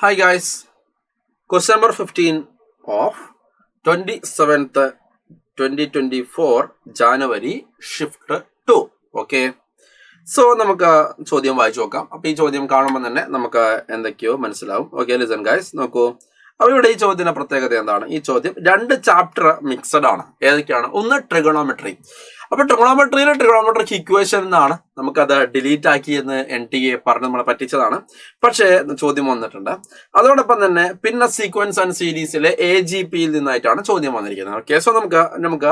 Hi guys, question number 15 of 27th 2024 January shift 2. Okay. So നമുക്ക് ചോദ്യം വായിച്ചു നോക്കാം. അപ്പൊ ഈ ചോദ്യം കാണുമ്പോൾ തന്നെ നമുക്ക് എന്തൊക്കെയോ മനസ്സിലാവും. ഓക്കെ, ലിസൺ ഗൈസ്, നോക്കൂ. അപ്പൊ ഇവിടെ ഈ ചോദ്യത്തിന്റെ പ്രത്യേകത എന്താണ്? ഈ ചോദ്യം രണ്ട് ചാപ്റ്റർ മിക്സഡ് ആണ്. ഏതൊക്കെയാണ്? ഒന്ന് ട്രിഗണോമെട്രി. അപ്പൊ ട്രിഗണോമെട്രിക് ഇക്വേഷൻ എന്നാണ് നമുക്കത് ഡിലീറ്റ് ആക്കി എന്ന് NTA പറഞ്ഞ് നമ്മളെ പറ്റിച്ചതാണ്. പക്ഷേ ചോദ്യം വന്നിട്ടുണ്ട്. അതോടൊപ്പം തന്നെ പിന്നെ സീക്വൻസ് ആൻഡ് സീരീസിലെ AGPയിൽ നിന്നായിട്ടാണ് ചോദ്യം വന്നിരിക്കുന്നത്. ഓക്കെ, സോ നമുക്ക്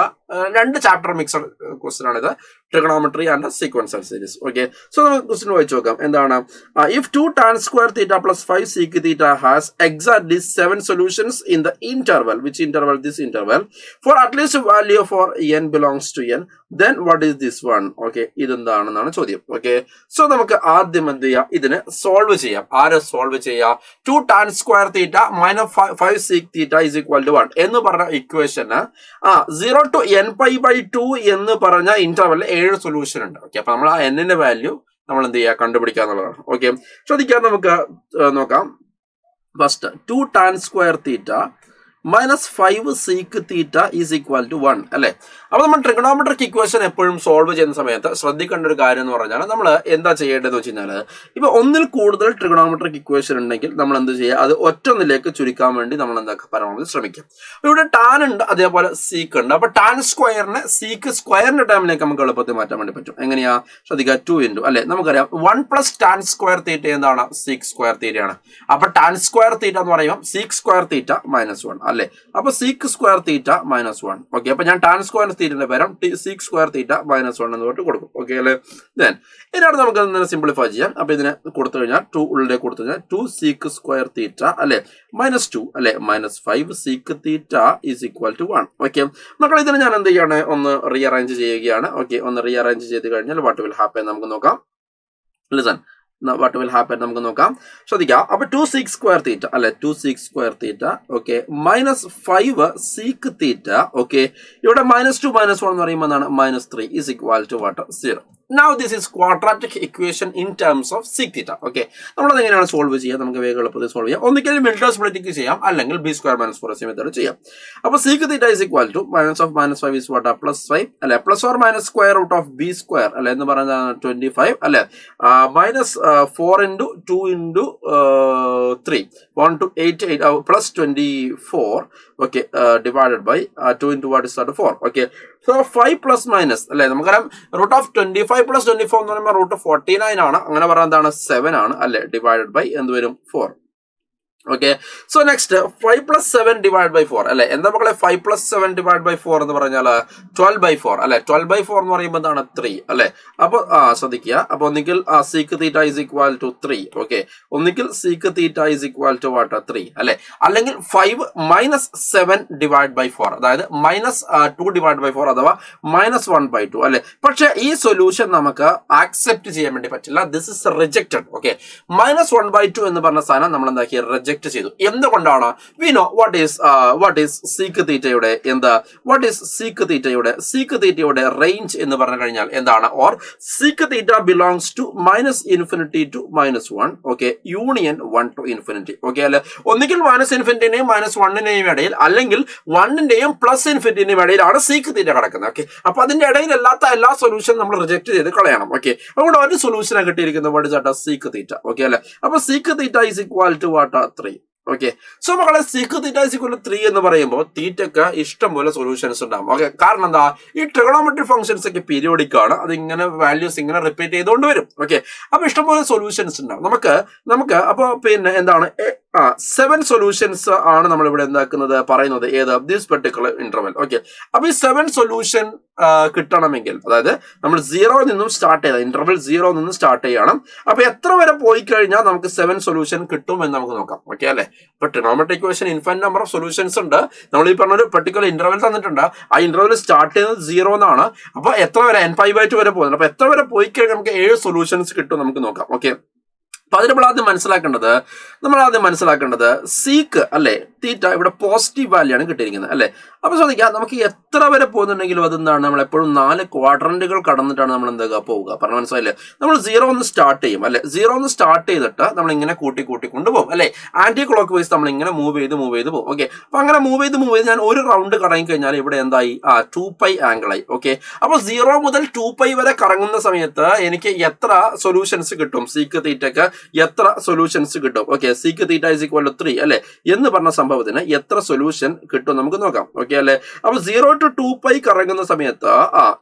രണ്ട് ചാപ്റ്റർ മിക്സഡ് ക്വസ്റ്റൻ ആണിത്, trigonometry and sequence and series. Okay, so നമുക്ക് ക്വസ്റ്റൻ വായിച്ചു നോക്കാം. എന്താണ്? If 2 tan square theta plus 5 sec theta has exactly 7 solutions in the interval, which interval? This interval, for at least value for n belongs to n, then what is this one? Okay, ഇതെന്താണെന്നാണ് ചോദ്യം. Okay, so നമുക്ക് ആദ്യം എന്ത് ചെയ്യാം? ഇതിനെ solve ചെയ്യാം. ആരെ solve ചെയ്യാം? 2 tan square theta minus 5 sec theta is equal to 1 എന്ന് പറഞ്ഞ ഇക്വേഷന് 0 to n pi by 2 എന്ന് പറഞ്ഞ ഇന്റർവെല്ലിൽ 7 സൊല്യൂഷൻ ഉണ്ട്. ഓക്കെ, അപ്പൊ നമ്മൾ ആ n വാല്യൂ നമ്മൾ എന്ത് ചെയ്യുക? കണ്ടുപിടിക്കുക എന്നുള്ളതാണ്. ഓക്കെ, ശ്രദ്ധിക്കാൻ നമുക്ക് നോക്കാം. First 2 tan square theta minus 5 sec theta is equal to 1 അല്ലെ. അപ്പൊ നമ്മൾ ട്രിഗണോമെട്രിക് ഇക്വേഷൻ എപ്പോഴും സോൾവ് ചെയ്യുന്ന സമയത്ത് ശ്രദ്ധിക്കേണ്ട ഒരു കാര്യം എന്ന് പറഞ്ഞാൽ നമ്മൾ എന്താ ചെയ്യേണ്ടതെന്ന് വെച്ച് കഴിഞ്ഞാൽ, ഇപ്പൊ ഒന്നിൽ കൂടുതൽ ട്രിഗണോമെട്രിക് ഇക്വേഷൻ ഉണ്ടെങ്കിൽ നമ്മൾ എന്ത് ചെയ്യുക? അത് ഒറ്റൊന്നിലേക്ക് ചുരുക്കാൻ വേണ്ടി നമ്മൾ എന്താ പരമാവധി ശ്രമിക്കും. ഇവിടെ ടാൻ ഉണ്ട്, അതേപോലെ സീക്ക് ഉണ്ട്. അപ്പൊ ടാൻ സ്ക്വയറിനെ സീക്ക് സ്ക്വയറിന്റെ ടൈമിലേക്ക് നമുക്ക് എളുപ്പത്തിൽ മാറ്റാൻ വേണ്ടി പറ്റും. എങ്ങനെയാ? ശ്രദ്ധിക്കുക, 2 into അല്ലെ, നമുക്കറിയാം 1 plus tan square theta എന്താണ്? സീക്ക് സ്ക്വയർ തീറ്റയാണ്. അപ്പൊ ടാൻ സ്ക്വയർ തീറ്റ എന്ന് പറയുമ്പോൾ സീക്ക് സ്ക്വയർ തീറ്റ -1 അല്ലെ. അപ്പൊ സീക്ക് സ്ക്വയർ തീറ്റ -1. ഓക്കെ, അപ്പൊ ഞാൻ ടാൻ സ്ക്വയർ തീറ്റന്റെ പകരം സീക്ക് സ്ക്വയർ തീറ്റ -1 എന്ന് പറഞ്ഞിട്ട് കൊടുക്കും. ഓക്കെ അല്ലെ. ദെൻ ഇതിനോട് നമുക്ക് സിംപ്ലിഫൈ ചെയ്യാം. അപ്പൊ ഇതിനെ കൊടുത്തു കഴിഞ്ഞാൽ 2 ഉള്ളിലേക്ക് കൊടുത്തു കഴിഞ്ഞാൽ 2 സീക്ക് സ്ക്വയർ തീറ്റ അല്ലെ -2 അല്ലെ -5 sec theta is equal to 1. Okay, മക്കൾ ഇതിനെ ഞാൻ എന്ത് ചെയ്യാണ്? ഒന്ന് റീഅറേഞ്ച് ചെയ്യുകയാണ്. ഓക്കെ, ഒന്ന് റീഅറേഞ്ച് ചെയ്ത് കഴിഞ്ഞാൽ വാട്ട് വിൽ ഹാപ്പൻ നമുക്ക് നോക്കാം. ലിസൺ, what will happen നമുക്ക് നോക്കാം. ശ്രദ്ധിക്കാം. അപ്പൊ 2 sec square theta അല്ലെ, 2 sec square theta. Okay, -5 sec theta. Okay, ഇവിടെ -2 -1 എന്ന് പറയുമ്പോൾ എന്താണ്? -3 is equal to what? 0. Now this is quadratic equation in terms of sec theta. Okay, നമ്മളത് എങ്ങനെയാണ് സോൾവ് ചെയ്യുക? നമുക്ക് വേഗം എളുപ്പത്തിൽ സോൾവ് ചെയ്യാം. ഒന്നിക്കൽ മിൽട്ടൺ സ്പ്ലിറ്റിംഗ് ചെയ്യാം, അല്ലെങ്കിൽ b² - 4ac മെത്തേഡ് ചെയ്യാം. അപ്പൊ sec theta is equal to -5 is what? +5 അല്ലെ, plus or minus square root of b² അല്ലെ എന്ന് പറയുന്നത് 25 അല്ലെ, -4 into 2 into 3 1 to 8 plus 24. Okay, divided by 2 into what is that? 4. Okay, so 5 plus minus അല്ലെ, നമുക്കറിയാം root of 25 plus 24 എന്ന് പറയുമ്പോൾ root 49 ആണ്. അങ്ങനെ പറഞ്ഞാൽ എന്താണ്? 7 ആണ് അല്ലെ, ഡിവൈഡഡ് ബൈ എന്ത് വരും? 4. Okay, so next 5 plus 7 divided by 4 അല്ലെ. എന്താ മക്കളെ? 5 plus 7 divided by 4 എന്ന് പറഞ്ഞാൽ 12/4 അല്ലെ. 12/4 എന്ന് പറയുമ്പോൾ എന്താണ്? 3 അല്ലെ. അപ്പൊ ശ്രദ്ധിക്കുക. അപ്പൊ ഒന്നിക്കൽ sec theta is equal to 3. Okay, ഒന്നിക്കൽ sec theta is equal to what? 3 അല്ലെ. അല്ലെങ്കിൽ 5 minus 7 divided by 4, അതായത് -2 divided by 4 അഥവാ -1/2 അല്ലെ. പക്ഷെ ഈ സൊല്യൂഷൻ നമുക്ക് ആക്സെപ്റ്റ് ചെയ്യാൻ വേണ്ടി പറ്റില്ല. This is rejected. ഓക്കെ, -1/2 എന്ന് പറഞ്ഞ സാധനം നമ്മൾ എന്താക്കി? റിജക്ട് ചെയ്തു. എന്തുകൊണ്ടാണ്? We know what is sec തീറ്റയുടെ സീക്ക് തീറ്റയുടെ റേഞ്ച് എന്ന് പറഞ്ഞു കഴിഞ്ഞാൽ എന്താണ്? Or sec theta belongs to -∞ to -1. Okay, union 1 to ∞. Okay അല്ലെ. ഒന്നുകിൽ -∞ -1 ഇടയിൽ, അല്ലെങ്കിൽ 1 +∞ ഇടയിലാണ് സീക്ക് തീറ്റ കിടക്കുന്നത്. ഓക്കെ, അപ്പൊ അതിന്റെ ഇടയിലല്ലാത്ത എല്ലാ സൊല്യൂഷൻ നമ്മൾ റിജക്ട് ചെയ്ത് കളയണം. ഓക്കെ, അതുകൊണ്ട് ഒരു സൊല്യൂഷനെ കിട്ടിയിരിക്കുന്നത് what is sec theta. Okay അല്ലെ. അപ്പൊ sec theta is equal to what? 3. Okay, so മക്കളെ sec theta is equal to 3 എന്ന് പറയുമ്പോൾ തീറ്റക്ക് ഇഷ്ടംപോലെ സൊല്യൂഷൻസ് ഉണ്ടാവും. ഓക്കെ, കാരണം എന്താ? ഈ ട്രിഗണോമെട്രിക് ഫംഗ്ഷൻസ് ഒക്കെ പീരിയോഡിക് ആണ്. അത് ഇങ്ങനെ വാല്യൂസ് ഇങ്ങനെ റിപ്പീറ്റ് ചെയ്തുകൊണ്ട് വരും. ഓക്കെ, അപ്പൊ ഇഷ്ടംപോലെ സൊല്യൂഷൻസ് ഉണ്ടാവും. നമുക്ക് അപ്പൊ പിന്നെ എന്താണ്? 7 സൊല്യൂഷൻസ് ആണ് നമ്മൾ ഇവിടെ എന്താക്കുന്നത്? പറയുന്നത് ഏത്? This particular interval. ഓക്കെ, അപ്പൊ ഈ 7 സൊല്യൂഷൻ കിട്ടണമെങ്കിൽ, അതായത് നമ്മൾ 0 നിന്നും സ്റ്റാർട്ട് ചെയ്ത ഇന്റർവെൽ 0 നിന്നും സ്റ്റാർട്ട് ചെയ്യണം. അപ്പൊ എത്ര വരെ പോയി കഴിഞ്ഞാൽ നമുക്ക് 7 സൊല്യൂഷൻ കിട്ടും എന്ന് നമുക്ക് നോക്കാം. ഓക്കെ അല്ലെ. ഇപ്പൊ trigonometric equation infinite number of solutions ഉണ്ട്. നമ്മൾ ഈ പറഞ്ഞ ഒരു പെർട്ടിക്കുലർ ഇന്റർവെൽ തന്നിട്ടുണ്ട്. ആ ഇന്റർവെൽ സ്റ്റാർട്ട് ചെയ്യുന്നത് 0 എന്നാണ്. അപ്പൊ എത്ര വരെ? n pi by 2 വരെ പോകുന്നത്. അപ്പൊ എത്ര വരെ പോയി കഴിഞ്ഞാൽ നമുക്ക് 7 സൊല്യൂഷൻസ് കിട്ടും നമുക്ക് നോക്കാം. ഓക്കെ, അപ്പൊ അതിന് നമ്മൾ ആദ്യം മനസ്സിലാക്കേണ്ടത് സീക്ക് അല്ലെ തീറ്റ ഇവിടെ പോസിറ്റീവ് വാല്യൂ ആണ് കിട്ടിയിരിക്കുന്നത് അല്ലെ. അപ്പൊ ശ്രദ്ധിക്കുക, നമുക്ക് എത്ര വരെ പോകുന്നുണ്ടെങ്കിലും അതെന്താണ്, നമ്മൾ എപ്പോഴും 4 ക്വാഡ്രന്റുകൾ കടന്നിട്ടാണ് നമ്മൾ എന്താ പോവുക. പറഞ്ഞ മനസ്സിലായില്ലേ? നമ്മൾ 0 ഒന്ന് സ്റ്റാർട്ട് ചെയ്യും അല്ലെ. 0 ഒന്ന് സ്റ്റാർട്ട് ചെയ്തിട്ട് നമ്മൾ ഇങ്ങനെ കൂട്ടി കൊണ്ടുപോകും അല്ലെ. ആന്റി ക്ലോക്ക് വൈസ് നമ്മൾ ഇങ്ങനെ മൂവ് ചെയ്ത് പോകും. ഓക്കെ, അപ്പൊ അങ്ങനെ മൂവ് ചെയ്ത് ഞാൻ ഒരു റൗണ്ട് കറങ്ങി കഴിഞ്ഞാൽ ഇവിടെ എന്തായി 2π ആംഗിളായി. ഓക്കെ, അപ്പൊ 0 മുതൽ 2π വരെ കറങ്ങുന്ന സമയത്ത് എനിക്ക് എത്ര സൊല്യൂഷൻസ് കിട്ടും, സീക്ക് തീറ്റക്ക് എത്ര സൊല്യൂഷൻസ് കിട്ടും. Okay, sec theta is equal to 3 അല്ലെ എന്ന് പറഞ്ഞ സംഭവത്തിന് എത്ര സൊല്യൂഷൻ കിട്ടും നമുക്ക് നോക്കാം. ഓക്കെ അല്ലെ, അപ്പൊ 0 to 2π കറങ്ങുന്ന സമയത്ത്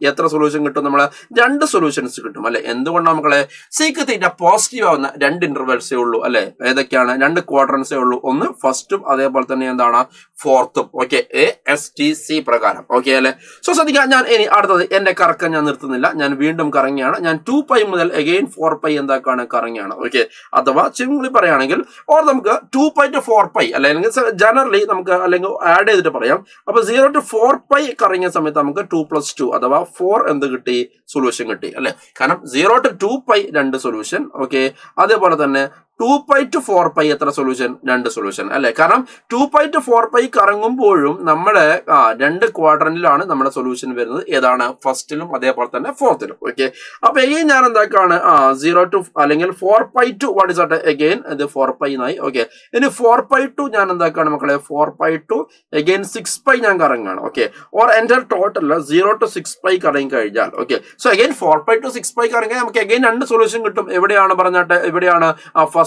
എത്ര സൊല്യൂഷൻ കിട്ടും, നമ്മള് 2 സൊല്യൂഷൻസ് കിട്ടും അല്ലെ. എന്തുകൊണ്ടാണ് മക്കളെ? സീക്ക് തീറ്റ പോസിറ്റീവ് ആവുന്ന 2 ഇന്റർവെൽസേ ഉള്ളൂ അല്ലെ. ഏതൊക്കെയാണ്? 2 ക്വാഡ്രൻസേ ഉള്ളൂ. ഒന്ന് ഫസ്റ്റും അതേപോലെ തന്നെ എന്താണ് ഫോർത്തും. ഓക്കെ, ASTC പ്രകാരം. ഓക്കെ അല്ലെ. സോ ശ്രദ്ധിക്കുക, ഞാൻ ഇനി അടുത്തത് എന്റെ കറക്കം ഞാൻ നിർത്തുന്നില്ല, ഞാൻ വീണ്ടും കറങ്ങിയാണ്. ഞാൻ 2π മുതൽ അഗെയിൻ 4π എന്താക്കാണ് കറങ്ങിയാണ്. ഓക്കെ, അഥവാ സിംപ്ലി പറയുകയാണെങ്കിൽ ഓർ നമുക്ക് 2π to 4π അല്ലെങ്കിൽ ജനറലി നമുക്ക് അല്ലെങ്കിൽ ആഡ് ചെയ്തിട്ട് പറയാം. അപ്പൊ 0 to 4π കറങ്ങിയ സമയത്ത് നമുക്ക് 2 + 2 അഥവാ 4 എന്ത് കിട്ടി, സൊല്യൂഷൻ കിട്ടി അല്ലെ. കാരണം 0 to 2π 2 സൊല്യൂഷൻ. ഓക്കെ, അതേപോലെ തന്നെ 2π to 4π എത്ര സൊല്യൂഷൻ, 2 സൊല്യൂഷൻ അല്ലെ. കാരണം 2π to 4π കറങ്ങുമ്പോഴും നമ്മുടെ 2 ക്വാഡ്രന്റിലാണ് നമ്മുടെ സൊല്യൂഷൻ വരുന്നത്. ഏതാണ്? ഫസ്റ്റിലും അതേപോലെ തന്നെ ഫോർത്തിലും. ഓക്കെ, അപ്പൊ എഗെയിൻ ഞാൻ എന്താക്കാണ് 0 to അല്ലെങ്കിൽ 4π to വാട്ട് ഇസ് അഗെയിൻ ഇത് 4π എന്നായി. ഓക്കെ, ഇനി 4π to ഞാൻ എന്താക്കാണ് മക്കളെ, 4π to അഗെയിൻ 6π ഞാൻ കറങ്ങാണ്. ഓക്കെ, ഓർ എന്റെ ടോട്ടൽ 0 to 6π കറങ്ങി കഴിഞ്ഞാൽ. ഓക്കെ, സോ അഗെയിൻ 4π to 6π കറങ്ങിയാൽ നമുക്ക് അഗെയിൻ 2 സൊല്യൂഷൻ കിട്ടും. എവിടെയാണ് പറഞ്ഞാട്ടെ, എവിടെയാണ്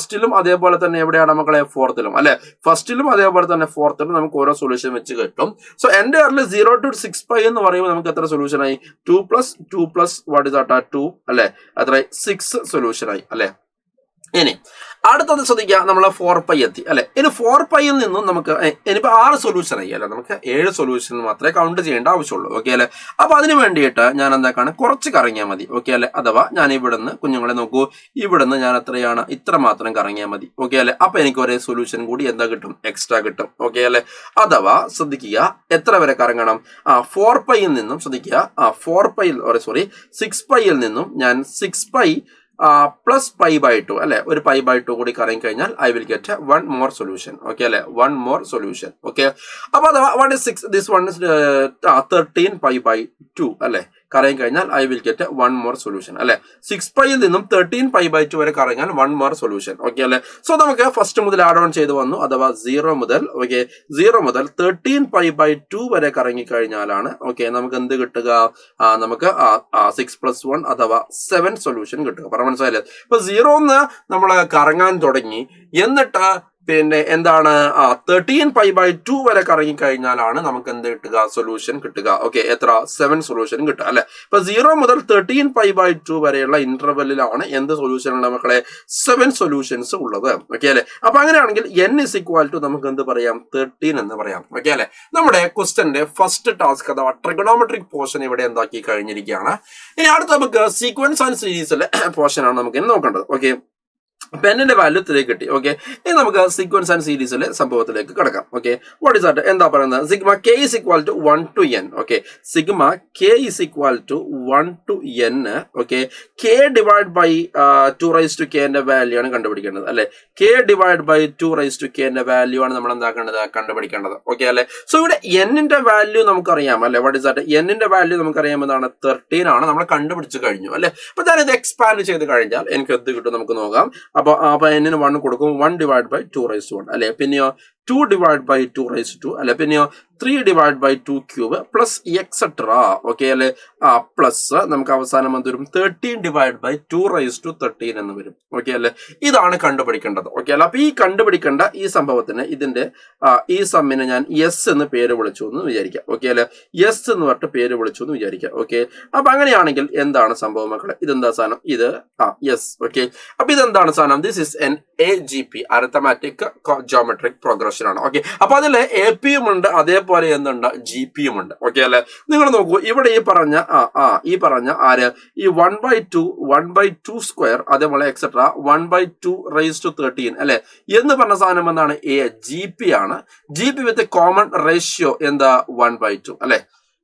ഫസ്റ്റിലും അതേപോലെ തന്നെ എവിടെയാണ് മക്കളെ, ഫോർത്തിലും അല്ലെ. ഫസ്റ്റിലും അതേപോലെ തന്നെ ഫോർത്തിലും നമുക്ക് ഓരോ സൊല്യൂഷൻ വെച്ച് കിട്ടും. സോ എന്റെ 0 to 6π എന്ന് പറയുമ്പോൾ നമുക്ക് എത്ര സൊല്യൂഷൻ ആയി, 2 + 2 + വാട്ട് ഇസ് 2 അല്ലെ, അത്ര 6 സൊല്യൂഷൻ ആയി അല്ലെ. ഇനി അടുത്തത് ശ്രദ്ധിക്കുക, നമ്മൾ 4π എത്തി അല്ലെ. ഇനി 4πയിൽ നിന്നും നമുക്ക് ഇനിയിപ്പോ 6 സൊല്യൂഷൻ ആയി അല്ലെ. നമുക്ക് 7 സൊല്യൂഷൻ മാത്രമേ കൗണ്ട് ചെയ്യേണ്ട ആവശ്യമുള്ളൂ. ഓക്കെ അല്ലെ. അപ്പൊ അതിന് വേണ്ടിയിട്ട് ഞാൻ എന്താക്കാണ്, കുറച്ച് കറങ്ങിയാൽ മതി. ഓക്കെ അല്ലെ. അഥവാ ഞാൻ ഇവിടുന്ന് കുഞ്ഞുങ്ങളെ നോക്കൂ, ഇവിടുന്ന് ഞാൻ എത്രയാണ്, ഇത്ര മാത്രം കറങ്ങിയാൽ മതി. ഓക്കെ അല്ലെ. അപ്പൊ എനിക്ക് ഒരേ സൊല്യൂഷൻ കൂടി എന്താ കിട്ടും, എക്സ്ട്രാ കിട്ടും. ഓക്കെ അല്ലെ. അഥവാ ശ്രദ്ധിക്കുക, എത്ര വരെ കറങ്ങണം, 4πയിൽ നിന്നും ശ്രദ്ധിക്കുക, 6πയിൽ നിന്നും ഞാൻ 6π plus π/2 അല്ലെ, ഒരു π/2 കൂടി കറങ്ങി കഴിഞ്ഞാൽ I will get 1 more solution. Okay അല്ലെ, 1 more സൊല്യൂഷൻ. ഓക്കെ, അപ്പൊ അഥവാ what is 6, this one is 13π/2 അല്ലെ, കറങ്ങി കഴിഞ്ഞാൽ I will get 1 more solution അല്ലെ. 6πയിൽ നിന്നും 13π/2 വരെ കറങ്ങാൻ 1 more സൊല്യൂഷൻ. ഓക്കെ അല്ലെ. സോ നമുക്ക് ഫസ്റ്റ് മുതൽ ആഡ് ഓൺ ചെയ്ത് വന്നു. അഥവാ 0 മുതൽ 13π/2 വരെ കറങ്ങി കഴിഞ്ഞാലാണ് ഓക്കെ നമുക്ക് എന്ത് കിട്ടുക, നമുക്ക് 6 + 1 അഥവാ 7 സൊല്യൂഷൻ കിട്ടുക. പറഞ്ഞ മനസ്സിലായില്ലേ? ഇപ്പൊ 0 നമ്മൾ കറങ്ങാൻ തുടങ്ങി, എന്നിട്ട് പിന്നെ എന്താണ് 13π/2 വരെ കറങ്ങി കഴിഞ്ഞാലാണ് നമുക്ക് എന്ത് കിട്ടുക, സൊല്യൂഷൻ കിട്ടുക. ഓക്കെ, എത്ര, 7 സൊല്യൂഷൻ കിട്ടുക അല്ലെ. ഇപ്പൊ 0 മുതൽ 13π/2 വരെയുള്ള ഇന്റർവെല്ലിലാണ് എന്ത് സൊല്യൂഷൻ ഉള്ള മക്കളെ, 7 സൊല്യൂഷൻസ് ഉള്ളത്. ഓക്കെ അല്ലെ. അപ്പൊ അങ്ങനെയാണെങ്കിൽ n = നമുക്ക് എന്ത് പറയാം, 13 എന്ന് പറയാം. ഓക്കെ അല്ലെ. നമ്മുടെ ക്വസ്റ്റ്യന്റെ ഫസ്റ്റ് ടാസ്ക് അഥവാ ട്രിഗണോമെട്രിക് പോർഷൻ ഇവിടെ എന്താക്കി കഴിഞ്ഞിരിക്കുകയാണ്. ഇനി അടുത്ത നമുക്ക് സീക്വൻസ് ആൻഡ് സീരീസിലെ പോർഷൻ ആണ് നമുക്ക് ഇനി നോക്കേണ്ടത്. ഓക്കെ, പെന്നിന്റെ വാല്യൂ 3 കിട്ടി. ഓക്കെ, ഇനി നമുക്ക് സീക്വൻസ് ആൻഡ് സീരീസിലെ സംഭവത്തിലേക്ക് കിടക്കാം. ഓക്കെ, വാട്ട് ഇസ് ദാറ്റ്, എന്താ പറയുന്നത്, sigma k = 1 to n. Okay, sigma k = 1 to n. Okay, k / 2k ന്റെ വാല്യൂ ആണ് കണ്ടുപിടിക്കേണ്ടത് അല്ലെ. k / 2k ന്റെ വാല്യൂ ആണ് നമ്മൾ എന്താക്കേണ്ടത്, കണ്ടുപിടിക്കേണ്ടത്. ഓക്കെ അല്ലെ. സോ ഇവിടെ n ന്റെ വാല്യൂ നമുക്കറിയാം അല്ലെ. വാട്ട് ഇസ് ദാറ്റ്, n ന്റെ വാല്യൂ നമുക്കറിയാം എന്താണ്, 13 ആണ്. നമ്മൾ കണ്ടുപിടിച്ച് കഴിഞ്ഞു അല്ലെ. അപ്പൊ ഞാൻ ഇത് എക്സ്പാൻഡ് ചെയ്ത് കഴിഞ്ഞാൽ എനിക്ക് എന്ത് കിട്ടും നമുക്ക് നോക്കാം. അപ്പൊ n 1 കൊടുക്കും, 1 / 2^1 അല്ലെ. പിന്നെയോ 2 / 2^2 അല്ലെ. പിന്നെയോ 3 / 2³ പ്ലസ് എക്സെട്രാ. ഓക്കെ അല്ലെ. പ്ലസ് നമുക്ക് അവസാനം എന്ത് വരും, 13 / 2^13 എന്ന് വരും. ഓക്കെ അല്ലെ. ഇതാണ് കണ്ടുപിടിക്കേണ്ടത്. ഓക്കെ അല്ലെ. അപ്പൊ ഈ കണ്ടുപിടിക്കേണ്ട ഈ സംഭവത്തിന് ഇതിന്റെ ഈ സമ്മിനെ ഞാൻ എസ് എന്ന് പേര് വിളിച്ചു എന്ന് വിചാരിക്കാം. ഓക്കെ അല്ലെ. എസ് എന്ന് പറഞ്ഞിട്ട് പേര് വിളിച്ചു എന്ന് വിചാരിക്കാം. ഓക്കെ, അപ്പൊ അങ്ങനെയാണെങ്കിൽ എന്താണ് സംഭവം മക്കളെ, ഇതെന്താ സാധനം, ഇത് എസ്. ഓക്കെ, അപ്പൊ ഇതെന്താണ് സാധനം, this is an AGP arithmetic geometric progression ആണ്. ഓക്കെ, അപ്പൊ അതിൽ AP യും ഉണ്ട്, അതേപോലെ എന്തുണ്ട്, GP യും ഉണ്ട്. ഓക്കെ അല്ലെ. നിങ്ങൾ നോക്കൂ, ഇവിടെ ഈ പറഞ്ഞ ആര്, ഈ 1/2² അതേപോലെ എക്സെട്രാ 1/2^13 അല്ലെ എന്ന് പറഞ്ഞ സാധനം എന്താണ്, GP ആണ്. GP വിത്ത് കോമൺ റേഷ്യോ എന്താ, 1/2 അല്ലെ.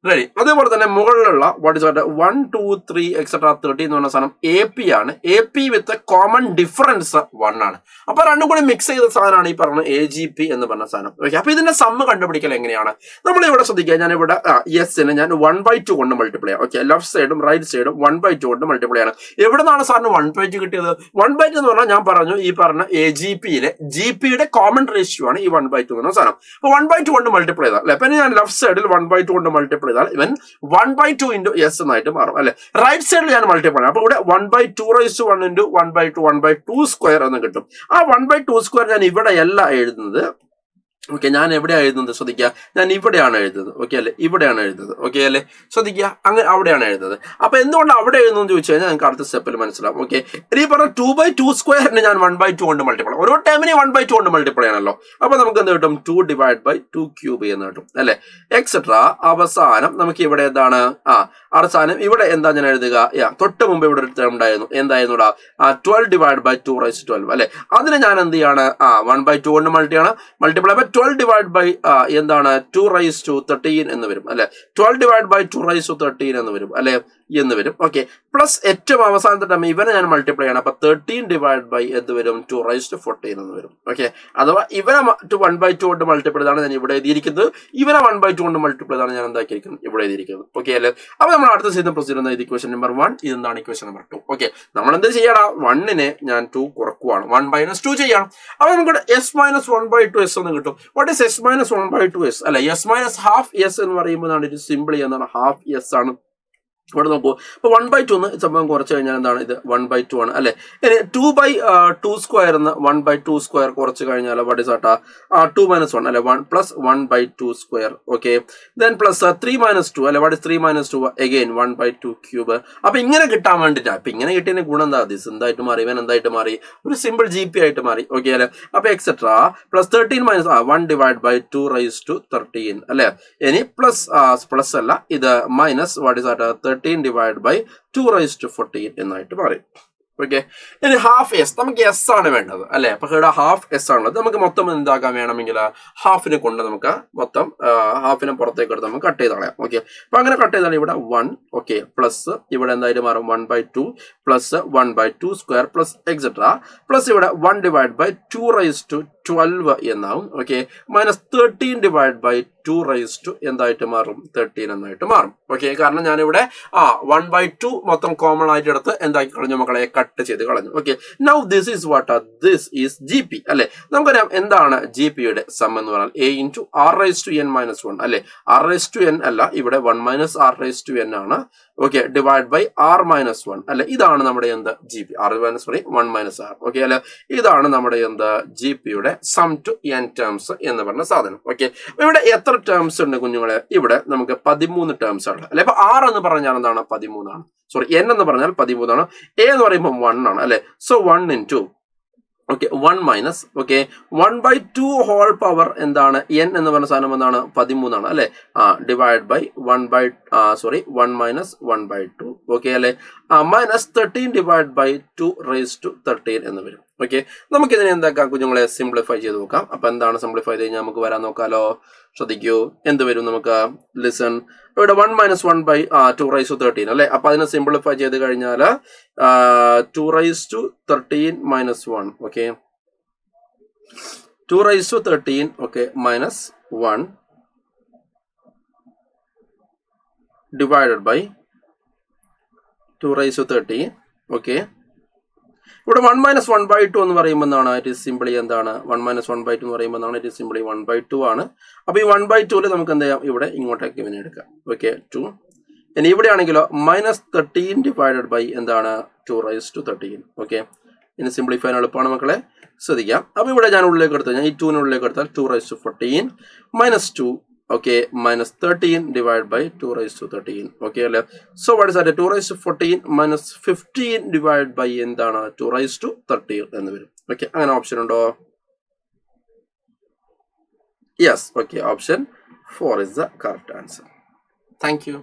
റെഡി. അതേപോലെ തന്നെ മുകളിലുള്ള വാട്ട് ഇസ് 1 2 3 എക്സെട്ര 30 എന്ന് പറഞ്ഞ സാധനം AP ആണ്. AP വിത്ത് കോമൺ ഡിഫറൻസ് 1 ആണ്. അപ്പൊ രണ്ടും കൂടി മിക്സ് ചെയ്ത സാധനമാണ് ഈ പറഞ്ഞ AGP എന്ന് പറഞ്ഞ സാധനം. ഓക്കെ, അപ്പൊ ഇതിന്റെ സമ്മ് കണ്ടുപിടിക്കൽ എങ്ങനെയാണ്? നമ്മൾ ഇവിടെ ശ്രദ്ധിക്കുക, ഞാൻ ഇവിടെ യെസിന് ഞാൻ 1/2 കൊണ്ട് മൾട്ടിപ്ലൈ ചെയ്യാം. ഓക്കെ, ലെഫ്റ്റ് സൈഡും റൈറ്റ് സൈഡും 1/2 കൊണ്ട് മൾട്ടിപ്ലൈ ആണ്. എവിടെ നിന്നാണ് സാറിന് 1/2 കിട്ടിയത്? 1/2 എന്ന് പറഞ്ഞാൽ ഞാൻ പറഞ്ഞു ഈ പറഞ്ഞ AGPയിലെ GPയുടെ കോമൺ റേഷ്യോ ആണ് ഈ 1/2 എന്ന സാധനം. അപ്പൊ 1/2 കൊണ്ട് മൾട്ടിപ്ലൈ ചെയ്താൽ അല്ലെ, അപ്പൊ ഞാൻ ലെഫ്റ്റ് സൈഡിൽ 1/2 കൊണ്ട് മൾട്ടിപ്ലൈ ചെയ്താൽ ഇവൻ 1/2 into S എന്നായിട്ട് മാറും അല്ലെ. റൈറ്റ് സൈഡിൽ ഞാൻ മൾട്ടിപ്ലൈ അപ്പൊ ഇവിടെ 1/2 into 1/2 1/2 സ്ക്വയർ എന്ന് കിട്ടും. ആ 1/2 സ്ക്വയർ ഞാൻ ഇവിടെ അല്ല എഴുതുന്നത്. ഓക്കെ, ഞാൻ എവിടെയാണ് എഴുതുന്നത്? ശ്രദ്ധിക്കുക, ഞാൻ ഇവിടെയാണ് എഴുതുന്നത്. ഓക്കെ അല്ലെ, ഇവിടെയാണ് എഴുതുന്നത്. ഓക്കെ അല്ലെ, ശ്രദ്ധിക്കുക, അങ്ങനെ അവിടെയാണ് എഴുതുന്നത്. അപ്പൊ എന്തുകൊണ്ട് അവിടെ എഴുതുന്നു ചോദിച്ചു കഴിഞ്ഞാൽ ഞങ്ങൾക്ക് അടുത്ത സ്റ്റെപ്പിൽ മനസ്സിലാവും. ഓക്കെ, ഇനി പറഞ്ഞ 2/2 സ്ക്വയറിന് ഞാൻ 1/2 കൊണ്ട് മൾട്ടിപ്ലൈ, ഓരോ ടൈമിനെ 1/2 കൊണ്ട് മൾട്ടിപ്ലൈ ആണല്ലോ. അപ്പൊ നമുക്ക് എന്ത് കിട്ടും? 2/2 ക്യൂബ് എന്ന് കിട്ടും അല്ലെ. എക്സെട്ര. അവസാനം നമുക്ക് ഇവിടെ എന്താണ് അവസാനം ഇവിടെ എന്താ ഞാൻ എഴുതുക? തൊട്ട് മുമ്പ് ഇവിടെ ഒരു ടേം ഉണ്ടായിരുന്നു. എന്തായിരുന്നു? 12/2 അല്ലെ. അതിന് ഞാൻ എന്ത് ചെയ്യാണ്? 1/2 കൊണ്ട് മൾട്ടിപ്ലൈ 12 എന്താണ് 2/13 എന്ന് വരും അല്ലെ. 12/2 എന്ന് വരും അല്ലെ, എന്ന് വരും. ഓക്കെ, പ്ലസ് ഏറ്റവും അവസാനത്തെ ടൈം ഇവനെ ഞാൻ മൾട്ടിപ്ലൈ ചെയ്യണം. അപ്പൊ 13 എന്ത് വരും? 2/14 എന്ന് വരും. ഓക്കെ, അഥവാ ഇവനെ 1/2 കൊണ്ട് മൾട്ടിപ്ലൈ ആണ് ഞാൻ ഇവിടെ എഴുതിയിരിക്കുന്നത്. ഇവനെ 1/2 കൊണ്ട് മൾട്ടിപ്ലൈ ആണ് ഞാൻ എന്താക്കിയിരിക്കുന്നത്? ഇവിടെ എഴുതിയിരിക്കുന്നത്. ഓക്കെ അല്ലെ. അപ്പൊ നമ്മൾ അടുത്ത ചെയ്യുന്ന പ്രൊസീജിയർ എന്താ? ഇക്വേഷൻ നമ്പർ 1, ഇതെന്താണ് ഇക്വേഷൻ നമ്പർ 2. ഓക്കെ, നമ്മൾ എന്ത് ചെയ്യണം? 1നെ ഞാൻ 2 കുറക്കുവാണ്, 1 - 2 ചെയ്യണം. അപ്പൊ നമുക്ക് S - 1/2 S എന്ന് കിട്ടും. വാട്ട് ഇസ് S - 1/2 S അല്ലെ? S - half S എന്ന് പറയുമ്പോൾ ഇത് സിംപിളി എന്താണ്? ഹാഫ് S ആണ്. ഇവിടെ നോക്കൂ, ഇപ്പൊ 1/2 എന്ന് സംഭവം കുറച്ച് കഴിഞ്ഞാൽ എന്താണ്? ഇത് 1/2 ആണ് അല്ലെ. ഇനി 2/2 സ്ക്വയർ എന്ന് 1/2 സ്ക്വയർ കുറച്ച് കഴിഞ്ഞാൽ വാട്ട് ഇസ് 2 - 1 അല്ലെ, 1 + 1/2 സ്ക്വയർ. ഓക്കെ, ദെൻ പ്ലസ് 3 - 2 അല്ലെ, വാട്ട് ഇസ് 3 - 2 അഗൈൻ 1/2 ക്യൂബ്. അപ്പൊ ഇങ്ങനെ കിട്ടാൻ വേണ്ടിട്ടാ. അപ്പൊ ഇങ്ങനെ കിട്ടിയതിന് ഗുണം എന്താ? ദിസ് എന്തായിട്ട് മാറി? ഇവൻ എന്തായിട്ട് മാറി? ഒരു സിമ്പിൾ GP ആയിട്ട് മാറി. ഓക്കെ അല്ലെ. അപ്പൊ എക്സെട്ര പ്ലസ് 13 - 1/2 അല്ലെ. ഇനി പ്ലസ് അല്ല, ഇത് മൈനസ് വാട്ട് ഇസ് 13/2 എന്നായിട്ട് മാറി. ഓക്കെ, ഇനി ഹാഫ് S നമുക്ക് S ആണ് വേണ്ടത് അല്ലെ. അപ്പൊ ഇവിടെ ഹാഫ് S ആണുള്ളത്. നമുക്ക് മൊത്തം എന്താക്കാൻ വേണമെങ്കിൽ ഹാഫിനെ കൊണ്ട് നമുക്ക് മൊത്തം ഹാഫിനെ പുറത്തേക്ക് എടുത്ത് നമുക്ക് കട്ട് ചെയ്ത് കളയാം. ഓക്കെ, അപ്പൊ അങ്ങനെ കട്ട് ചെയ്താൽ ഇവിടെ 1. ഓക്കെ, പ്ലസ് ഇവിടെ എന്തായാലും മാറും 1/2 plus 1/2 square plus etcetera plus ഇവിടെ 1/2 എന്നാവും. ഓക്കെ, മൈനസ് 13/2 എന്തായിട്ട് മാറും? 13 എന്നായിട്ട് മാറും. ഓക്കെ, കാരണം ഞാനിവിടെ 1/2 മൊത്തം കോമൺ ആയിട്ട് എടുത്ത് എന്താക്കി കളഞ്ഞു മക്കളെ? കട്ട് ചെയ്ത് കളഞ്ഞു. Okay, now this is what? This is GP അല്ലെ. നമുക്കറിയാം എന്താണ് GPയുടെ സം എന്ന് പറഞ്ഞാൽ A into R⁻n - 1 അല്ലെ. R⁻n അല്ല, ഇവിടെ 1 - R⁻n ആണ്. ഓക്കെ, ഡിവൈഡ് ബൈ R - 1 അല്ലെ. ഇതാണ് നമ്മുടെ എന്ത്? GP. 1 - R. ഓക്കെ അല്ലെ, ഇതാണ് നമ്മുടെ എന്ത്? GPയുടെ സം ടു n ടേംസ് എന്ന് പറഞ്ഞ സാധനം. ഓക്കെ, ഇവിടെ എത്ര ടേംസ് ഉണ്ട് കുഞ്ഞുങ്ങളെ? ഇവിടെ നമുക്ക് 13 ടേംസ് ആണ് അല്ലെ. അപ്പൊ R എന്ന് പറഞ്ഞാൽ എന്താണ്? 13 ആണ്. സോറി, N എന്ന് പറഞ്ഞാൽ 13 ആണ്. A എന്ന് പറയുമ്പോൾ 1 ആണ് അല്ലെ. So 1 into 1 minus 1/2 whole power എന്താണ്? N എന്ന് പറഞ്ഞ സാധനം എന്താണ്? 13 ആണ് അല്ലെ. Divide by 1 minus 1/2. ഓക്കെ അല്ലെ, മൈനസ് 13/2 എന്ന് വരും. ഓക്കെ, നമുക്കിതിനെ എന്താക്കാം കുഞ്ഞുങ്ങളെ? സിംപ്ലിഫൈ ചെയ്ത് നോക്കാം. അപ്പൊ എന്താണ് സിംപ്ലിഫൈ ചെയ്ത് കഴിഞ്ഞാൽ നമുക്ക് വരാൻ നോക്കാലോ. ശ്രദ്ധിക്കൂ, എന്ത് വരും നമുക്ക്? ലിസൺ, ഇവിടെ 1 - 1/2 അല്ലെ. അപ്പൊ അതിനെ സിംപ്ലിഫൈ ചെയ്ത് കഴിഞ്ഞാൽ 2/13 - 1. Okay, 2/13 minus 1 divided by 2/13. Okay, ഇവിടെ 1 - 1/2 എന്ന് പറയുമ്പോൾ എന്താണ്? ഇറ്റ് ഈസ് സിംപിളി എന്താണ്? 1 - 1/2 എന്ന് പറയുമ്പോൾ എന്താണ്? ഇറ്റ് ഈസ് സിംപിളി 1/2 ആണ്. അപ്പൊ ഈ 1/2 നമുക്ക് എന്ത് ചെയ്യാം? ഇവിടെ ഇങ്ങോട്ടേക്ക് ഇവനെ എടുക്കാം. ഓക്കെ, 2. ഇനി ഇവിടെ ആണെങ്കിലോ -13 ഡിവൈഡഡ് ബൈ എന്താണ്? 2/13. ഓക്കെ, ഇനി സിംപ്ലിഫൈ എളുപ്പമാണ് മക്കളെ, ശ്രദ്ധിക്കാം. അപ്പൊ ഇവിടെ ഞാൻ ഉള്ളിലേക്ക് എടുത്താൽ, ഞാൻ ഈ 2 ഉള്ളിലേക്ക് എടുത്താൽ 2/14 - 2. Okay, minus 13 divide by 2/13. Okay അല്ലെ. So what is that? 2/14 minus 15 divide by എന്താണ്? 2/13 എന്ന് വരും. ഓക്കെ, അങ്ങനെ ഓപ്ഷൻ ഉണ്ടോ? Yes. Okay, option 4 is the correct answer. Thank you.